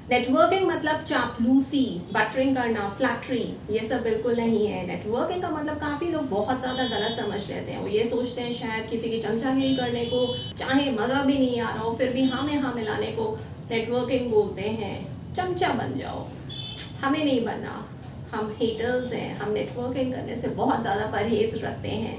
Networking मतलब चापलूसी, buttering करना, फ्लैटरी, ये सब बिल्कुल नहीं है। नेटवर्किंग का मतलब काफ़ी लोग बहुत ज़्यादा गलत समझ लेते हैं। वो ये सोचते हैं शायद किसी की चमचागिरी करने को, चाहे मज़ा भी नहीं आ रहा हो, फिर भी हाँ में हाँ मिलाने को नेटवर्किंग बोलते हैं। चमचा बन जाओ, हमें नहीं बनना। हम हेटर्स हैं, हम नेटवर्किंग करने से बहुत ज़्यादा परहेज रखते हैं।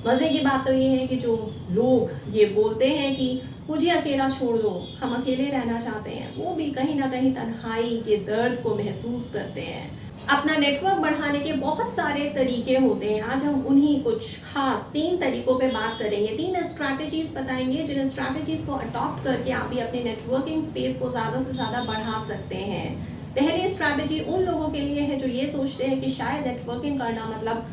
मज़े की बात तो ये है कि जो लोग ये बोलते हैं कि मुझे अकेला छोड़ दो, हम अकेले रहना चाहते हैं, वो भी कहीं ना कहीं तन्हाई के दर्द को महसूस करते हैं। अपना नेटवर्क बढ़ाने के बहुत सारे तरीके होते हैं। आज हम उन्हीं कुछ खास 3 तरीकों पे बात करेंगे। 3 स्ट्रैटेजीज बताएंगे जिन स्ट्रैटेजीज को अडॉप्ट करके आप भी अपने नेटवर्किंग स्पेस को ज़्यादा से ज़्यादा बढ़ा सकते हैं। पहली स्ट्रैटेजी उन लोगों के लिए है जो ये सोचते हैं कि शायद नेटवर्किंग करना मतलब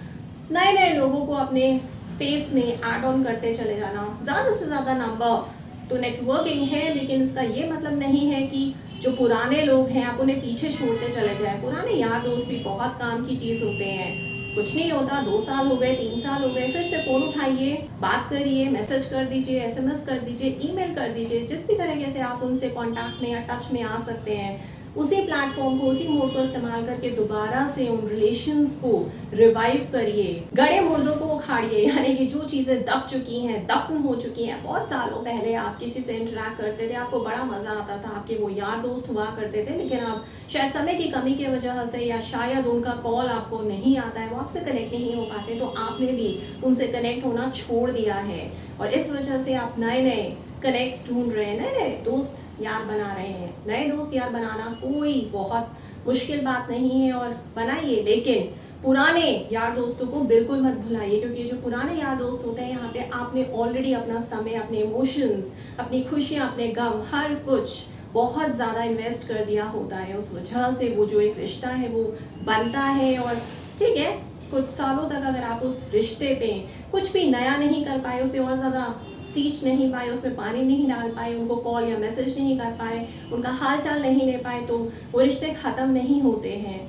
नए नए लोगों को अपने स्पेस में ऐड ऑन करते चले जाना, ज़्यादा से ज़्यादा नंबर। तो नेटवर्किंग है, लेकिन इसका ये मतलब नहीं है कि जो पुराने लोग हैं आप उन्हें पीछे छोड़ते चले जाएं। पुराने यार दोस्त भी बहुत काम की चीज़ होते हैं। कुछ नहीं होता, 2 साल हो गए, 3 साल हो गए, फिर से फ़ोन उठाइए, बात करिए, मैसेज कर दीजिए, एसएमएस कर दीजिए, ईमेल कर दीजिए, जिस भी तरीके से आप उनसे कॉन्टैक्ट में या टच में आ सकते हैं। उसी प्लेटफॉर्म को, उसी मोड को इस्तेमाल करके दोबारा से उन रिलेशंस को रिवाइव करिए। गड़े मुर्दों को उखाड़िए, यानी कि जो चीज़ें दब चुकी हैं, दफन हो चुकी हैं। बहुत सालों पहले आप किसी से इंटरेक्ट करते थे, आपको बड़ा मज़ा आता था, आपके वो यार दोस्त हुआ करते थे, लेकिन अब शायद समय की कमी की वजह से या शायद उनका कॉल आपको नहीं आता है, वो आपसे कनेक्ट नहीं हो पाते, तो आपने भी उनसे कनेक्ट होना छोड़ दिया है। और इस वजह से आप नए नए कनेक्ट्स ढूंढ रहे हैं, नए नए दोस्त यार बना रहे हैं। नए दोस्त यार बनाना कोई बहुत मुश्किल बात नहीं है, और बनाइए, लेकिन पुराने यार दोस्तों को बिल्कुल मत भुलाइए, क्योंकि जो पुराने यार दोस्त होते हैं यहाँ पे आपने ऑलरेडी अपना समय, अपने इमोशंस, अपनी खुशियाँ, अपने गम, हर कुछ बहुत ज़्यादा इन्वेस्ट कर दिया होता है। उस वजह से वो जो एक रिश्ता है वो बनता है। और ठीक है, कुछ सालों तक अगर आप उस रिश्ते पे कुछ भी नया नहीं कर पाए, उसे और ज़्यादा सींच नहीं पाए, उसमें पानी नहीं डाल पाए, उनको कॉल या मैसेज नहीं कर पाए, उनका हाल चाल नहीं ले पाए, तो वो रिश्ते ख़त्म नहीं होते हैं।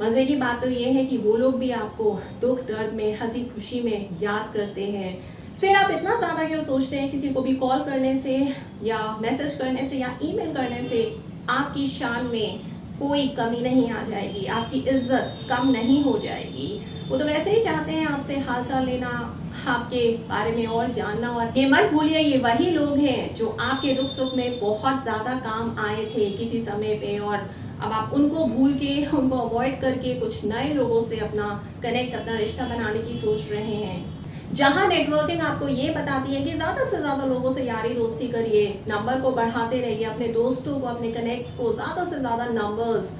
मज़े की बात तो ये है कि वो लोग भी आपको दुख दर्द में, हंसी खुशी में याद करते हैं। फिर आप इतना ज़्यादा क्यों सोचते हैं किसी को भी कॉल करने से या मैसेज करने से या ईमेल करने से आपकी शान में कोई कमी नहीं आ जाएगी, आपकी इज्जत कम नहीं हो जाएगी। वो तो वैसे ही चाहते हैं आपसे हाल चाल लेना, आपके बारे में और जानना। और ये मत भूलिए, ये वही लोग हैं जो आपके दुख सुख में बहुत ज़्यादा काम आए थे किसी समय पे, और अब आप उनको भूल के, उनको अवॉइड करके कुछ नए लोगों से अपना कनेक्ट, अपना रिश्ता बनाने की सोच रहे हैं। जहां नेटवर्किंग आपको ये बताती है कि ज़्यादा से ज़्यादा लोगों से यारी दोस्ती करिए, नंबर को बढ़ाते रहिए, अपने दोस्तों को, अपने कनेक्ट्स को ज़्यादा से ज़्यादा नंबर्स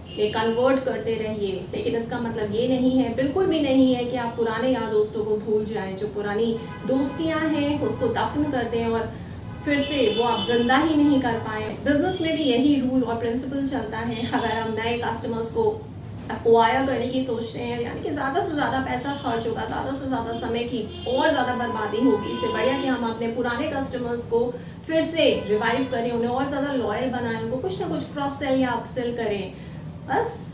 में कन्वर्ट करते रहिए, लेकिन इसका मतलब ये नहीं है, बिल्कुल भी नहीं है कि आप पुराने यार दोस्तों को भूल जाएं। जो पुरानी दोस्तियां हैं उसको दफन कर दें और फिर से वो आप जिंदा ही नहीं कर पाए। बिजनेस में भी यही रूल और प्रिंसिपल चलता है। अगर हम नए कस्टमर्स को एक्वायर करने की सोच रहे हैं, यानी कि ज़्यादा से ज़्यादा पैसा खर्च होगा, ज़्यादा से ज़्यादा समय की और ज़्यादा बर्बादी होगी, इससे बढ़िया कि हम अपने पुराने कस्टमर्स को फिर से रिवाइव करें, उन्हें और ज़्यादा लॉयल बनाएं, उनको कुछ ना कुछ क्रॉस सेल या अपसेल करें। बस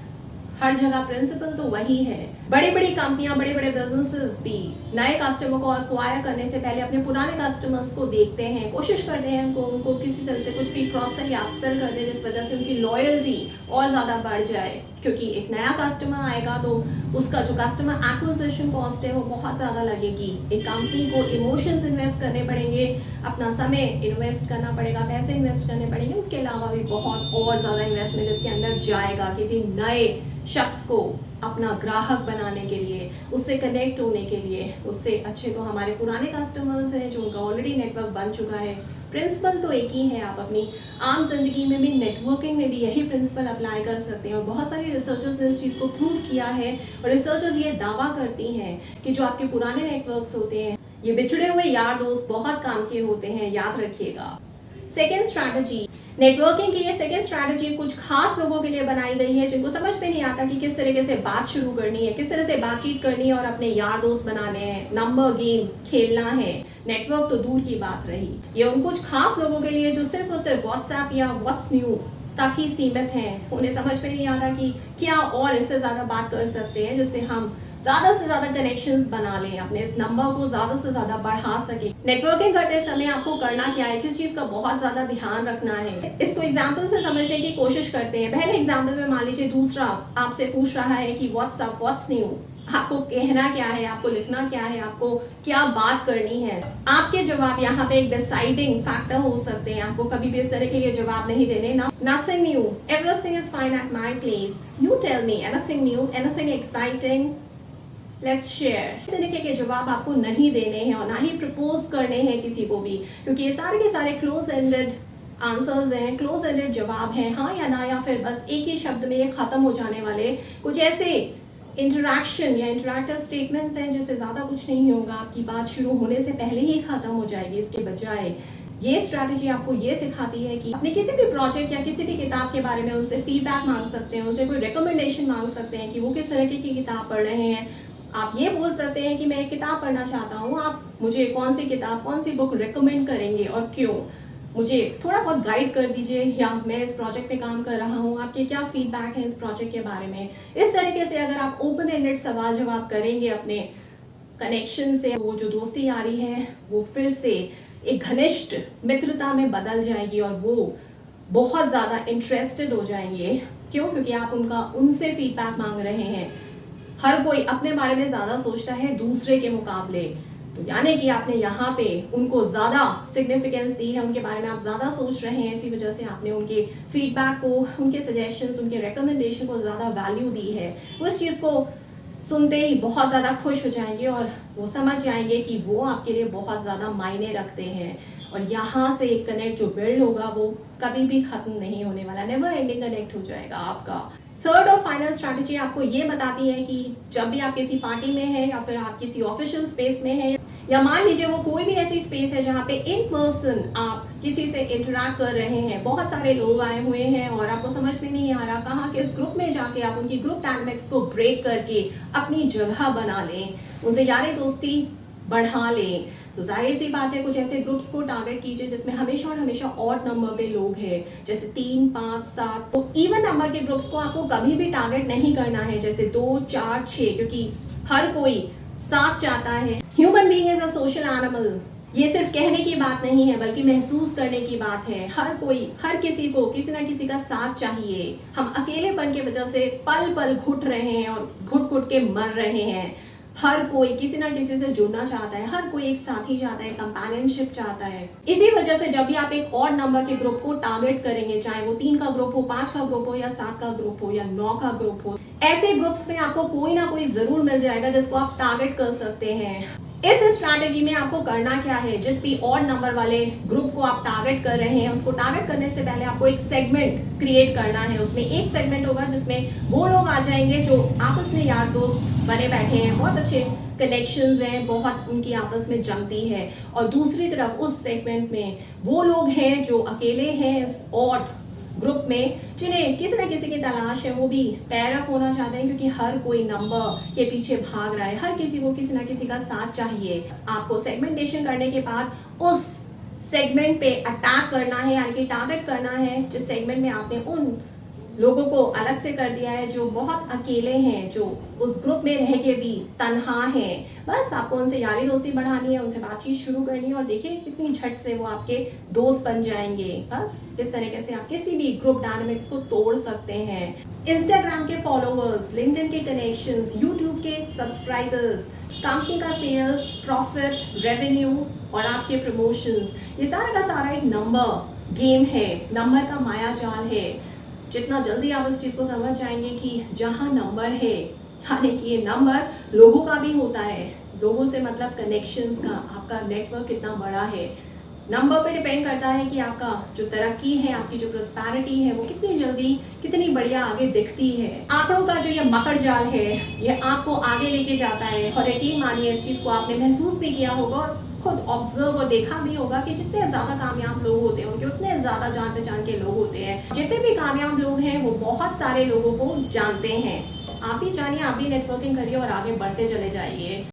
हर जगह प्रिंसिपल तो वही है। बड़ी बड़ी कंपनियां, बड़े बड़े बिजनेसेस भी नए कस्टमर को एक्वायर करने से पहले अपने पुराने कस्टमर्स को देखते हैं, कोशिश करते हैं उनको किसी तरह से कुछ भी क्रॉस सेल या अपसेल कर दे, जिस वजह से उनकी लॉयल्टी और ज़्यादा बढ़ जाए। क्योंकि एक नया कस्टमर आएगा तो उसका जो कस्टमर एक्विजिशन कॉस्ट है वो बहुत ज़्यादा लगेगी। एक कंपनी को इमोशंस इन्वेस्ट करने पड़ेंगे, अपना समय इन्वेस्ट करना पड़ेगा, पैसे इन्वेस्ट करने पड़ेंगे, उसके अलावा भी बहुत और ज़्यादा इन्वेस्टमेंट इसके अंदर जाएगा किसी नए शख्स को अपना ग्राहक बनाने के लिए, उससे कनेक्ट होने के लिए। उससे अच्छे तो हमारे पुराने कस्टमर्स हैं जो उनका ऑलरेडी नेटवर्क बन चुका है। प्रिंसिपल तो एक ही है, आप अपनी आम जिंदगी में भी, नेटवर्किंग में भी यही प्रिंसिपल अप्लाई कर सकते हैं। और बहुत सारी रिसर्चर्स ने इस चीज़ को प्रूव किया है, और रिसर्चर्स ये दावा करती हैं कि जो आपके पुराने नेटवर्क्स होते हैं, ये बिछड़े हुए यार दोस्त बहुत काम के होते हैं, याद रखिएगा। सेकेंड स्ट्रैटेजी, नेटवर्किंग की ये सेकेंड स्ट्रैटेजी कुछ खास लोगों के लिए बनाई गई है जिनको समझ में नहीं आता कि किस तरीके से बात शुरू करनी है, किस तरह से बातचीत करनी है और अपने यार दोस्त बनाने हैं, नंबर गेम खेलना है। नेटवर्क तो दूर की बात रही, ये उन कुछ खास लोगों के लिए जो सिर्फ और सिर्फ व्हाट्सएप या व्हाट्स न्यू तक ही सीमित हैं। उन्हें समझ में नहीं आता कि क्या और इससे ज़्यादा बात कर सकते हैं जिससे हम ज्यादा से ज्यादा कनेक्शंस बना लें, अपने इस नंबर को ज्यादा से ज्यादा बढ़ा सके। नेटवर्किंग करते समय आपको करना क्या है, किस चीज का बहुत ज्यादा ध्यान रखना है, इसको एग्जाम्पल से समझने की कोशिश करते हैं। पहले एग्जाम्पल में मान लीजिए दूसरा आपसे पूछ रहा है कि व्हाट्सअप, व्हाट्स न्यू, आपको कहना क्या है, आपको लिखना क्या है, आपको क्या बात करनी है। आपके जवाब यहाँ पे एक डिसाइडिंग फैक्टर हो सकते हैं। आपको कभी भी इस तरीके के जवाब नहीं देने। Nothing new, everything is fine at my place, you tell me anything new, anything exciting, let's share. इस तरीके के जवाब आपको नहीं देने हैं और ना ही प्रपोज करने हैं किसी को भी, क्योंकि ये सारे के सारे क्लोज एंडेड आंसर्स हैं, क्लोज एंडेड जवाब हैं, हाँ या ना, या फिर बस एक ही शब्द में ये खत्म हो जाने वाले कुछ ऐसे इंटरैक्शन या इंटरैक्टिव स्टेटमेंट्स हैं जिससे ज्यादा कुछ नहीं होगा, आपकी बात शुरू होने से पहले ही खत्म हो जाएगी। इसके बजाय ये स्ट्रैटेजी आपको ये सिखाती है कि अपने किसी भी प्रोजेक्ट या किसी भी किताब के बारे में उनसे फीडबैक मांग सकते हैं, उनसे कोई रिकमेंडेशन मांग सकते हैं कि वो किस तरह की किताब पढ़ रहे हैं। आप ये बोल सकते हैं कि मैं एक किताब पढ़ना चाहता हूँ, आप मुझे कौन सी किताब, कौन सी बुक रिकमेंड करेंगे और क्यों, मुझे थोड़ा बहुत गाइड कर दीजिए, या मैं इस प्रोजेक्ट पे काम कर रहा हूँ, आपके क्या फीडबैक है इस प्रोजेक्ट के बारे में। इस तरीके से अगर आप ओपन एंडेड सवाल जवाब करेंगे अपने कनेक्शन से, वो जो दोस्ती यारी है वो फिर से एक घनिष्ठ मित्रता में बदल जाएगी और वो बहुत ज़्यादा इंटरेस्टेड हो जाएंगे। क्यों? क्योंकि आप उनसे फीडबैक मांग रहे हैं। हर कोई अपने बारे में ज़्यादा सोचता है दूसरे के मुकाबले, तो यानी कि आपने यहाँ पे उनको ज्यादा सिग्निफिकेंस दी है, उनके बारे में आप ज्यादा सोच रहे हैं, इसी वजह से आपने उनके फीडबैक को, उनके सजेशंस, उनके रिकमेंडेशन को ज्यादा वैल्यू दी है। वो इस चीज को सुनते ही बहुत ज्यादा खुश हो जाएंगे और वो समझ जाएंगे कि वो आपके लिए बहुत ज्यादा मायने रखते हैं। और यहाँ से एक कनेक्ट जो बिल्ड होगा वो कभी भी खत्म नहीं होने वाला, नेवर एंडिंग कनेक्ट हो जाएगा आपका। थर्ड और फाइनल स्ट्रैटेजी आपको ये बताती है कि जब भी आप किसी पार्टी में हैं या फिर आप किसी ऑफिशियल स्पेस में हैं, या मान लीजिए वो कोई भी ऐसी स्पेस है जहाँ पे इन पर्सन आप किसी से इंटरैक्ट कर रहे हैं, बहुत सारे लोग आए हुए हैं और आपको समझ में नहीं आ रहा कहाँ किस ग्रुप में जाके आप उनकी ग्रुप डायनामिक्स को ब्रेक करके अपनी जगह बना लें, उनसे यारी दोस्ती बढ़ा लें। तो जाहिर सी बात है कुछ ऐसे ग्रुप्स को टारगेट कीजिए जिसमें हमेशा और हमेशा ऑड नंबर पे लोग हैं, जैसे 3, 5, 7। तो इवन नंबर के ग्रुप्स को आपको कभी भी टारगेट नहीं करना है, जैसे 2, 4, 6, क्योंकि हर कोई साथ चाहता है। Human being is a social animal. ये सिर्फ कहने की बात नहीं है बल्कि महसूस करने की बात है। हर कोई, हर किसी को किसी ना किसी का साथ चाहिए। हम अकेलेपन की वजह से पल पल घुट रहे हैं और घुट घुट के मर रहे हैं। हर कोई किसी ना किसी से जुड़ना चाहता है, हर कोई एक साथी चाहता है, कंपेनियनशिप चाहता है। इसी वजह से जब भी आप एक और नंबर के ग्रुप को टारगेट करेंगे, चाहे वो 3 का ग्रुप हो, 5 का ग्रुप हो या 7 का ग्रुप हो या 9 का ग्रुप हो, ऐसे ग्रुप्स में आपको कोई ना कोई जरूर मिल जाएगा जिसको आप टारगेट कर सकते हैं। इस स्ट्रैटेजी में आपको करना क्या है, जिस भी ऑड नंबर वाले ग्रुप को आप टारगेट कर रहे हैं उसको टारगेट करने से पहले आपको एक सेगमेंट क्रिएट करना है। उसमें एक सेगमेंट होगा जिसमें वो लोग आ जाएंगे जो आपस में यार दोस्त बने बैठे हैं, बहुत अच्छे कनेक्शंस हैं, बहुत उनकी आपस में जमती है। और दूसरी तरफ उस सेगमेंट में वो लोग हैं जो अकेले हैं इस ऑड ग्रुप में, जिन्हें किसी न किसी की तलाश है, वो भी पैर अप होना चाहते हैं, क्योंकि हर कोई नंबर के पीछे भाग रहा है, हर किसी को किसी न किसी का साथ चाहिए। आपको सेगमेंटेशन करने के बाद उस सेगमेंट पे अटैक करना है, यानी कि टारगेट करना है जिस सेगमेंट में आपने उन लोगों को अलग से कर दिया है जो बहुत अकेले हैं, जो उस ग्रुप में रह के भी तन्हा हैं। बस आपको उनसे यारी दोस्ती बढ़ानी है, उनसे बातचीत शुरू करनी है और देखिए कितनी झट से वो आपके दोस्त बन जाएंगे। बस इस तरीके से आप किसी भी ग्रुप डायनामिक्स को तोड़ सकते हैं। इंस्टाग्राम के फॉलोअर्स, लिंक्डइन के कनेक्शंस, यूट्यूब के सब्सक्राइबर्स, कंपनी का सेल्स, प्रॉफिट, रेवेन्यू और आपके प्रमोशंस, ये सारा का सारा एक नंबर गेम है, नंबर का माया जाल है। जितना जल्दी आप इस चीज को समझ जाएंगे कि जहां नंबर है, यानी कि ये नंबर लोगों का भी होता है, लोगों से मतलब कनेक्शंस का, आपका नेटवर्क कितना बड़ा है। नंबर पे डिपेंड करता है कि आपका जो तरक्की है, आपकी जो प्रॉस्पेरिटी है, वो कितनी जल्दी, कितनी बढ़िया आगे दिखती है। आंकड़ों का जो ये मकड़ जाल है, ये आपको आगे लेके जाता है। और यकीन मानिए इस चीज को आपने महसूस भी किया होगा और खुद ऑब्जर्व और देखा भी होगा कि जितने ज्यादा कामयाब लोग होते हैं उनके उतने ज्यादा जान पहचान के लोग होते हैं। जितने भी कामयाब लोग हैं वो बहुत सारे लोगों को जानते हैं। आप भी जानिए, आप भी नेटवर्किंग करिए और आगे बढ़ते चले जाइए।